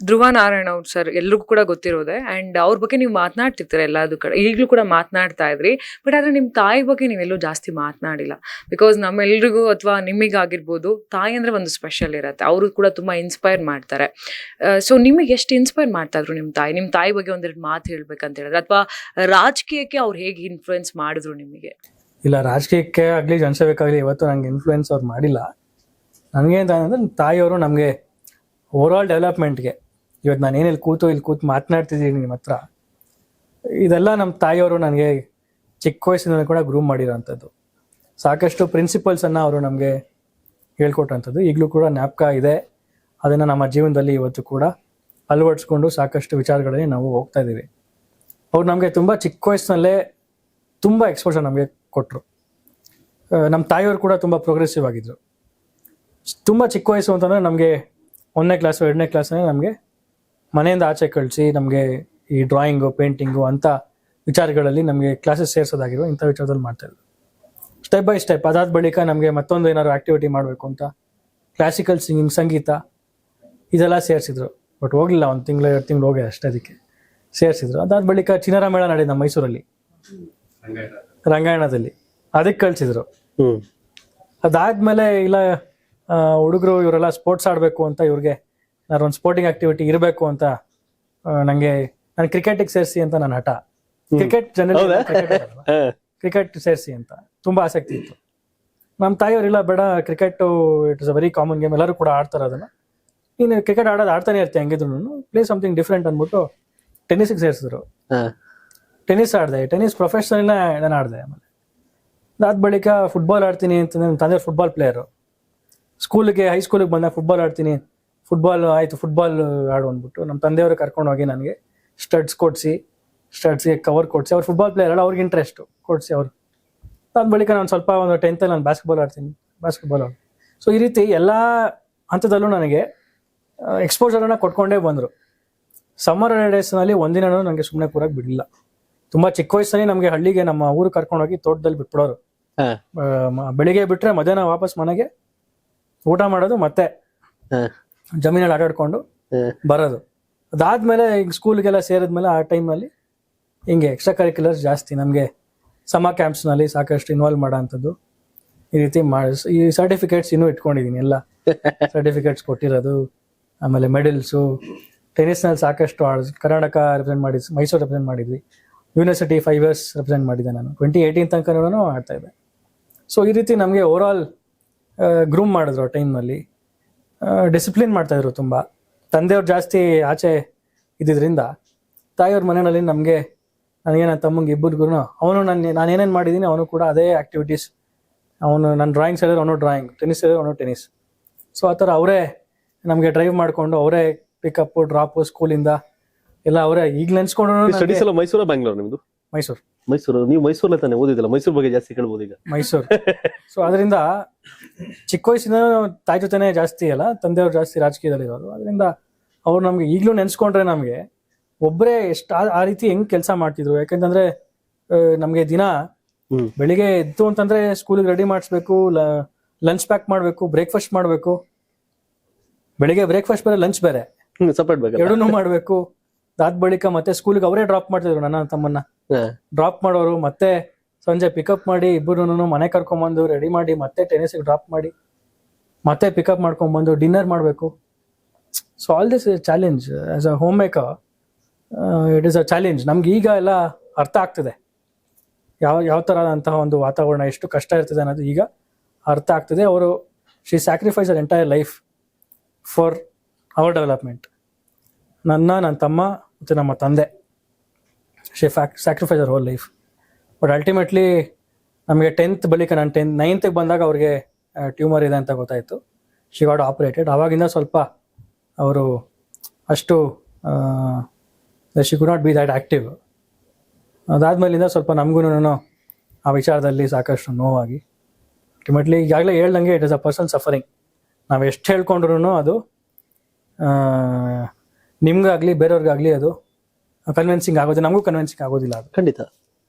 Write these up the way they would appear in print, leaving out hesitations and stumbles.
ಧ್ರುವ ನಾರಾಯಣ ಅವ್ರು ಸರ್ ಎಲ್ರಿಗೂ ಕೂಡ ಗೊತ್ತಿರೋದೆ. ಅಂಡ್ ಅವ್ರ ಬಗ್ಗೆ ನೀವು ಮಾತನಾಡ್ತಿರ್ತೀರ ಎಲ್ಲದೂ ಕಡೆ, ಈಗಲೂ ಕೂಡ ಮಾತನಾಡ್ತಾ ಇದ್ರಿ. ಬಟ್ ಆದ್ರೆ ನಿಮ್ಮ ತಾಯಿ ಬಗ್ಗೆ ನೀವೆಲ್ಲೂ ಜಾಸ್ತಿ ಮಾತನಾಡಿಲ್ಲ. ಬಿಕಾಸ್ ನಮ್ಮೆಲ್ರಿಗೂ ಅಥವಾ ನಿಮಗಾಗಿರ್ಬೋದು, ತಾಯಿ ಅಂದ್ರೆ ಒಂದು ಸ್ಪೆಷಲ್ ಇರುತ್ತೆ. ಅವರು ಕೂಡ ತುಂಬಾ ಇನ್ಸ್ಪೈರ್ ಮಾಡ್ತಾರೆ. ಸೊ ನಿಮಗೆ ಎಷ್ಟು ಇನ್ಸ್ಪೈರ್ ಮಾಡ್ತಾ ಇದ್ರು ನಿಮ್ಮ ತಾಯಿ? ನಿಮ್ಮ ತಾಯಿ ಬಗ್ಗೆ ಒಂದೆರಡು ಮಾತು ಹೇಳ್ಬೇಕಂತ ಹೇಳಿದ್ರೆ, ಅಥವಾ ರಾಜಕೀಯಕ್ಕೆ ಅವ್ರು ಹೇಗೆ ಇನ್ಫ್ಲುಯೆನ್ಸ್ ಮಾಡಿದ್ರು ನಿಮಗೆ? ಇಲ್ಲ, ರಾಜಕೀಯಕ್ಕೆ ಆಗಲಿ ಜನಸೇವೆಕಾಗಲಿ ಇವತ್ತು ನಂಗೆ ಇನ್ಫ್ಲುಯೆನ್ಸ್ ಅವ್ರು ಮಾಡಿಲ್ಲ. ನನಗೆ ಅಂತ ಅಂದರೆ ತಾಯಿಯವರು ನಮಗೆ ಓವರಾಲ್ ಡೆವಲಪ್ಮೆಂಟ್ಗೆ, ಇವತ್ತು ನಾನು ಏನೆಲ್ಲಿ ಇಲ್ಲಿ ಕೂತು ಮಾತನಾಡ್ತಿದ್ದೀನಿ ನಿಮ್ಮ ಹತ್ರ, ಇದೆಲ್ಲ ನಮ್ಮ ತಾಯಿಯವರು ನನಗೆ ಚಿಕ್ಕ ವಯಸ್ಸಿನಲ್ಲಿ ಕೂಡ ಗ್ರೂಮ್ ಮಾಡಿರೋಂಥದ್ದು. ಸಾಕಷ್ಟು ಪ್ರಿನ್ಸಿಪಲ್ಸನ್ನು ಅವರು ನಮಗೆ ಹೇಳ್ಕೊಟ್ಟಂಥದ್ದು ಈಗಲೂ ಕೂಡ ಜ್ಞಾಪಕ ಇದೆ. ಅದನ್ನು ನಮ್ಮ ಜೀವನದಲ್ಲಿ ಇವತ್ತು ಕೂಡ ಅಳವಡಿಸ್ಕೊಂಡು ಸಾಕಷ್ಟು ವಿಚಾರಗಳಲ್ಲಿ ನಾವು ಹೋಗ್ತಾ ಇದ್ದೀವಿ. ಅವ್ರು ನಮಗೆ ತುಂಬ ಚಿಕ್ಕ ವಯಸ್ಸಿನಲ್ಲೇ ತುಂಬ ಎಕ್ಸ್ಪೋಜರ್ ನಮಗೆ ಕೊಟ್ಟರು. ನಮ್ಮ ತಾಯಿಯವರು ಕೂಡ ತುಂಬ ಪ್ರೋಗ್ರೆಸಿವ್ ಆಗಿದ್ದರು. ತುಂಬ ಚಿಕ್ಕ ವಯಸ್ಸು ಅಂತಂದರೆ ನಮಗೆ 1ನೇ ಕ್ಲಾಸು 2ನೇ ಕ್ಲಾಸೇ ನಮಗೆ ಮನೆಯಿಂದ ಆಚೆ ಕಳಿಸಿ ನಮಗೆ ಈ ಡ್ರಾಯಿಂಗು ಪೇಂಟಿಂಗು ಅಂಥ ವಿಚಾರಗಳಲ್ಲಿ ನಮಗೆ ಕ್ಲಾಸಸ್ ಸೇರಿಸೋದಾಗಿರೋ ಇಂಥ ವಿಚಾರದಲ್ಲಿ ಮಾಡ್ತಾಯಿದ್ರು. ಸ್ಟೆಪ್ ಬೈ ಸ್ಟೆಪ್ ಅದಾದ ಬಳಿಕ ನಮಗೆ ಮತ್ತೊಂದು ಏನಾದ್ರು ಆ್ಯಕ್ಟಿವಿಟಿ ಮಾಡಬೇಕು ಅಂತ ಕ್ಲಾಸಿಕಲ್ ಸಿಂಗಿಂಗ್, ಸಂಗೀತ ಇದೆಲ್ಲ ಸೇರಿಸಿದ್ರು. ಬಟ್ ಹೋಗಲಿಲ್ಲ, 1 ತಿಂಗಳು 2 ತಿಂಗಳು ಹೋಗಿ ಅಷ್ಟೇ ಅದಕ್ಕೆ ಸೇರಿಸಿದ್ರು. ಅದಾದ ಬಳಿಕ ಚಿನ್ನರ ಮೇಳ ನಡೆದ ನಮ್ಮ ಮೈಸೂರಲ್ಲಿ ರಂಗಾಯಣದಲ್ಲಿ, ಅದಕ್ಕೆ ಕಳಿಸಿದ್ರು. ಅದಾದಮೇಲೆ ಇಲ್ಲ ಹುಡುಗರು ಇವರೆಲ್ಲ ಸ್ಪೋರ್ಟ್ಸ್ ಆಡಬೇಕು ಅಂತ, ಇವ್ರಿಗೆ ನಾನು ಒಂದು ಸ್ಪೋರ್ಟಿಂಗ್ ಆಕ್ಟಿವಿಟಿ ಇರಬೇಕು ಅಂತ ನಾನು ಕ್ರಿಕೆಟಿಗೆ ಸೇರಿಸಿ ಅಂತ ನನ್ನ ಹಠ. ಕ್ರಿಕೆಟ್ ಜನರಲ್ ಕ್ರಿಕೆಟ್ ಸೇರಿಸಿ ಅಂತ ತುಂಬ ಆಸಕ್ತಿ ಇತ್ತು. ನಮ್ಮ ತಾಯಿಯವರಿಲ್ಲ, ಬೇಡ cricket it is a very common game, ಎಲ್ಲರೂ ಕೂಡ ಆಡ್ತಾರೆ ಅದನ್ನು, ನೀನು ಕ್ರಿಕೆಟ್ ಆಡ್ತಾನೆ ಇರ್ತೀಯ, ಹಂಗಿದ್ರು ಪ್ಲೇ ಸಮಥಿಂಗ್ ಡಿಫ್ರೆಂಟ್ ಅಂದ್ಬಿಟ್ಟು ಟೆನ್ನಿಸ್ಗೆ ಸೇರಿಸಿದ್ರು. ಟೆನ್ನಿಸ್ ಆಡಿದೆ, ಟೆನ್ನಿಸ್ ಪ್ರೊಫೆಷನಲ್ ನಾನು ಆಡಿದೆ. ಆಮೇಲೆ ಅದಾದ ಬಳಿಕ ಫುಟ್ಬಾಲ್ ಆಡ್ತೀನಿ ಅಂತಂದ್ರೆ ನಮ್ಮ ತಂದೆ ಫುಟ್ಬಾಲ್ ಪ್ಲೇಯರು. ಸ್ಕೂಲಿಗೆ ಹೈಸ್ಕೂಲಿಗೆ ಬಂದಾಗ ಫುಟ್ಬಾಲ್ ಆಡ್ತೀನಿ, ಫುಟ್ಬಾಲ್ ಆಯಿತು ಫುಟ್ಬಾಲ್ ಆಡು ಅಂದ್ಬಿಟ್ಟು ನಮ್ಮ ತಂದೆಯವರು ಕರ್ಕೊಂಡು ಹೋಗಿ ನನಗೆ ಸ್ಟಡ್ಸ್ ಕೊಡಿಸಿ, ಸ್ಟಡ್ಸ್ಗೆ ಕವರ್ ಕೊಡಿಸಿ, ಅವ್ರು ಫುಟ್ಬಾಲ್ ಪ್ಲೇಯರ್ ಅಲ್ಲ, ಅವ್ರಿಗೆ ಇಂಟ್ರೆಸ್ಟು ಕೊಡಿಸಿ ಅವರು. ಅದಾದ ಬಳಿಕ ನಾನು ಸ್ವಲ್ಪ ಒಂದು 10th ನಾನು ಬಾಸ್ಕೆಟ್ಬಾಲ್ ಆಡ್ತೀನಿ, ಬಾಸ್ಕೆಟ್ಬಾಲ್ ಆಡು. ಸೊ ಈ ರೀತಿ ಎಲ್ಲ ಹಂತದಲ್ಲೂ ನನಗೆ ಎಕ್ಸ್ಪೋಜರನ್ನು ಕೊಟ್ಕೊಂಡೇ ಬಂದರು. ಸಮ್ಮರ್ ಹಾಲಿಡೇಸ್ನಲ್ಲಿ ಒಂದಿನೂ ನನಗೆ ಸುಮ್ಮನೆ ಕೂರಕ್ಕೆ ಬಿಡಲಿಲ್ಲ. ತುಂಬ ಚಿಕ್ಕ ವಯಸ್ಸಲ್ಲಿ ನಮಗೆ ಹಳ್ಳಿಗೆ ನಮ್ಮ ಊರು ಕರ್ಕೊಂಡೋಗಿ ತೋಟದಲ್ಲಿ ಬಿಟ್ಬಿಡೋರು. ಬೆಳಿಗ್ಗೆ ಬಿಟ್ಟರೆ ಮಧ್ಯಾಹ್ನ ವಾಪಸ್ ಮನೆಗೆ ಊಟ ಮಾಡೋದು, ಮತ್ತೆ ಜಮೀನಲ್ಲಿ ಆಟಾಡ್ಕೊಂಡು ಬರೋದು. ಅದಾದ್ಮೇಲೆ ಈಗ ಸ್ಕೂಲ್ಗೆಲ್ಲ ಸೇರಿದ್ಮೇಲೆ ಆ ಟೈಮ್ನಲ್ಲಿ ಹಿಂಗೆ ಎಕ್ಸ್ಟ್ರಾ ಕರಿಕ್ಯುಲರ್ಸ್ ಜಾಸ್ತಿ ನಮಗೆ ಸಮ್ಮರ್ ಕ್ಯಾಂಪ್ಸ್ನಲ್ಲಿ ಸಾಕಷ್ಟು ಇನ್ವಾಲ್ವ್ ಮಾಡೋ ಅಂಥದ್ದು. ಈ ರೀತಿ ಈ ಸರ್ಟಿಫಿಕೇಟ್ಸ್ ಇನ್ನೂ ಇಟ್ಕೊಂಡಿದ್ದೀನಿ, ಎಲ್ಲ ಸರ್ಟಿಫಿಕೇಟ್ಸ್ ಕೊಟ್ಟಿರೋದು. ಆಮೇಲೆ ಮೆಡಲ್ಸು, ಟೆನ್ನಿಸ್ನಲ್ಲಿ ಸಾಕಷ್ಟು ಕರ್ನಾಟಕ ರೆಪ್ರೆಸೆಂಟ್ ಮಾಡಿದ್ವಿ, ಮೈಸೂರು ರೆಪ್ರೆಸೆಂಟ್ ಮಾಡಿದ್ವಿ, ಯೂನಿವರ್ಸಿಟಿ 5 years ರೆಪ್ರೆಸೆಂಟ್ ಮಾಡಿದ್ದೆ ನಾನು. 2018 ತನಕ ಆಡ್ತಾ ಇದ್ದೆ. ಸೊ ಈ ರೀತಿ ನಮಗೆ ಓವರಾಲ್ ಗ್ರೂಮ್ ಮಾಡಿದ್ರು ಆ ಟೈಮ್ನಲ್ಲಿ. ಡಿಸಿಪ್ಲಿನ್ ಮಾಡ್ತಾಯಿದ್ರು ತುಂಬ. ತಂದೆಯವ್ರು ಜಾಸ್ತಿ ಆಚೆ ಇದ್ದಿದ್ದರಿಂದ ತಾಯಿಯವ್ರ ಮನೆಯಲ್ಲಿ ನನಗೆ ನನ್ನ ತಮ್ಮಂಗೆ ಇಬ್ಬರಿಗೂ ನಾನು ಏನೇನು ಮಾಡಿದ್ದೀನಿ ಅವನು ಕೂಡ ಅದೇ ಆ್ಯಕ್ಟಿವಿಟೀಸ್. ಅವನು ನನ್ನ ಡ್ರಾಯಿಂಗ್ಸ್ ಹೇಳಿದ್ರೆ ಅವನು ಡ್ರಾಯಿಂಗ್, ಟೆನ್ನಿಸ್ ಹೇಳಿದ್ರೆ ಅವನು ಟೆನ್ನಿಸ್. ಸೊ ಆ ಥರ ಅವರೇ ನಮಗೆ ಡ್ರೈವ್ ಮಾಡಿಕೊಂಡು ಅವರೇ ಪಿಕಪ್ಪು ಡ್ರಾಪು ಸ್ಕೂಲಿಂದ ಎಲ್ಲ ಅವರೇ. ಈಗ ನೆನ್ಸ್ಕೊಂಡು ಸ್ಟಡೀಸ್ ಎಲ್ಲ ಮೈಸೂರು ಬ್ಯಾಂಗ್ಳೂರ್ ನಿಮ್ದು? ಮೈಸೂರು. ನೀವು ಮೈಸೂರಲ್ಲಿ ತಾನೇ ಓದಿದ್ದಲ್ಲ, ಮೈಸೂರು ಬಗ್ಗೆ ಜಾಸ್ತಿ ಕೇಳ್ಬೋದು ಈಗ. ಮೈಸೂರು. ಸೊ ಅದರಿಂದ ಚಿಕ್ಕ ವಯಸ್ಸಿನ ತಾಯಿ ಜೊತೆನೇ ಜಾಸ್ತಿ ಅಲ್ಲ, ತಂದೆಯವ್ರು ಜಾಸ್ತಿ ರಾಜಕೀಯದಲ್ಲಿ ಇರೋರು. ಅದರಿಂದ ಅವ್ರು ನಮ್ಗೆ ಈಗಲೂ ನೆನ್ಸ್ಕೊಂಡ್ರೆ ನಮಗೆ ಒಬ್ಬರೇ ಎಷ್ಟು ಆ ರೀತಿ ಹೆಂಗ್ ಕೆಲಸ ಮಾಡ್ತಿದ್ರು. ಯಾಕಂತಂದ್ರೆ ನಮ್ಗೆ ದಿನ ಬೆಳಿಗ್ಗೆ ಎದ್ದು ಅಂತಂದ್ರೆ ಸ್ಕೂಲಿಗೆ ರೆಡಿ ಮಾಡಿಸ್ಬೇಕು, ಲಂಚ್ ಪ್ಯಾಕ್ ಮಾಡ್ಬೇಕು, ಬ್ರೇಕ್ಫಾಸ್ಟ್ ಮಾಡ್ಬೇಕು. ಬೆಳಿಗ್ಗೆ ಬ್ರೇಕ್ಫಾಸ್ಟ್ ಬೇರೆ, ಲಂಚ್ ಬೇರೆ, ಎರಡನ್ನೂ ಮಾಡ್ಬೇಕು. ಅದಾದ ಬಳಿಕ ಮತ್ತೆ ಸ್ಕೂಲಿಗೆ ಅವರೇ ಡ್ರಾಪ್ ಮಾಡ್ತಿದ್ರು, ನನ್ನ ತಮ್ಮನ್ನ ಡ್ರಾಪ್ ಮಾಡೋರು. ಮತ್ತೆ ಸಂಜೆ ಪಿಕಪ್ ಮಾಡಿ ಇಬ್ಬರು ಮನೆ ಕರ್ಕೊಂಡ್ಬಂದು ರೆಡಿ ಮಾಡಿ ಮತ್ತೆ ಟೆನ್ನಿಸ್ಗೆ ಡ್ರಾಪ್ ಮಾಡಿ ಮತ್ತೆ ಪಿಕಪ್ ಮಾಡ್ಕೊಂಡ್ಬಂದು ಡಿನ್ನರ್ ಮಾಡಬೇಕು. So all this is challenge as a home maker. It is a challenge. ನಮ್ಗೆ ಈಗ ಎಲ್ಲ ಅರ್ಥ ಆಗ್ತದೆ ಯಾವ ಥರದಂತಹ ಒಂದು ವಾತಾವರಣ, ಎಷ್ಟು ಕಷ್ಟ ಇರ್ತದೆ ಅನ್ನೋದು ಈಗ ಅರ್ಥ ಆಗ್ತದೆ. ಅವರು she sacrifice hour entire life for our development. ನನ್ನ ತಮ್ಮ ಮತ್ತು ನಮ್ಮ ತಂದೆ, she sacrifice hour whole life. But ultimately ನಮಗೆ 10th ಬಳಿಕ ನಾನು 9th ಬಂದಾಗ ಅವ್ರಿಗೆ ಟ್ಯೂಮರ್ ಇದೆ ಅಂತ ಗೊತ್ತಾಯಿತು. She got operated. ಆವಾಗಿಂದ ಸ್ವಲ್ಪ ಅವರು ಅಷ್ಟು she could not be that active. ಅದಾದ್ಮೇಲಿಂದ ಸ್ವಲ್ಪ ನಮಗೂ ಆ ವಿಚಾರದಲ್ಲಿ ಸಾಕಷ್ಟು ನೋವಾಗಿ ಅಲ್ಟಿಮೇಟ್ಲಿ ಈಗಾಗಲೇ ಹೇಳ್ದಂಗೆ it is a personal suffering. ನಾವು ಎಷ್ಟು ಹೇಳ್ಕೊಂಡ್ರು ಅದು ನಿಮ್ಗಾಗಲಿ ಬೇರೆಯವ್ರಿಗಾಗಲಿ ಅದು ಕನ್ವಿನ್ಸಿಂಗ್ ಆಗೋದು, ನಮಗೂ ಕನ್ವಿನ್ಸಿಂಗ್ ಆಗೋದಿಲ್ಲ ಅದು ಖಂಡಿತ.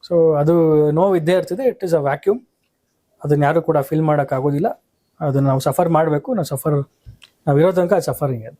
ಸೊ ಅದು ನೋವು ಇದ್ದೇ ಇರ್ತದೆ. It is a vacuum. ಅದನ್ನ ಯಾರು ಕೂಡ ಫೀಲ್ ಮಾಡೋಕ್ಕಾಗೋದಿಲ್ಲ. ಅದನ್ನು ನಾವು ಸಫರ್ ಮಾಡಬೇಕು. ನಾವು ಇರೋ ತನಕ ಸಫರಿಂಗ್ ಅದು.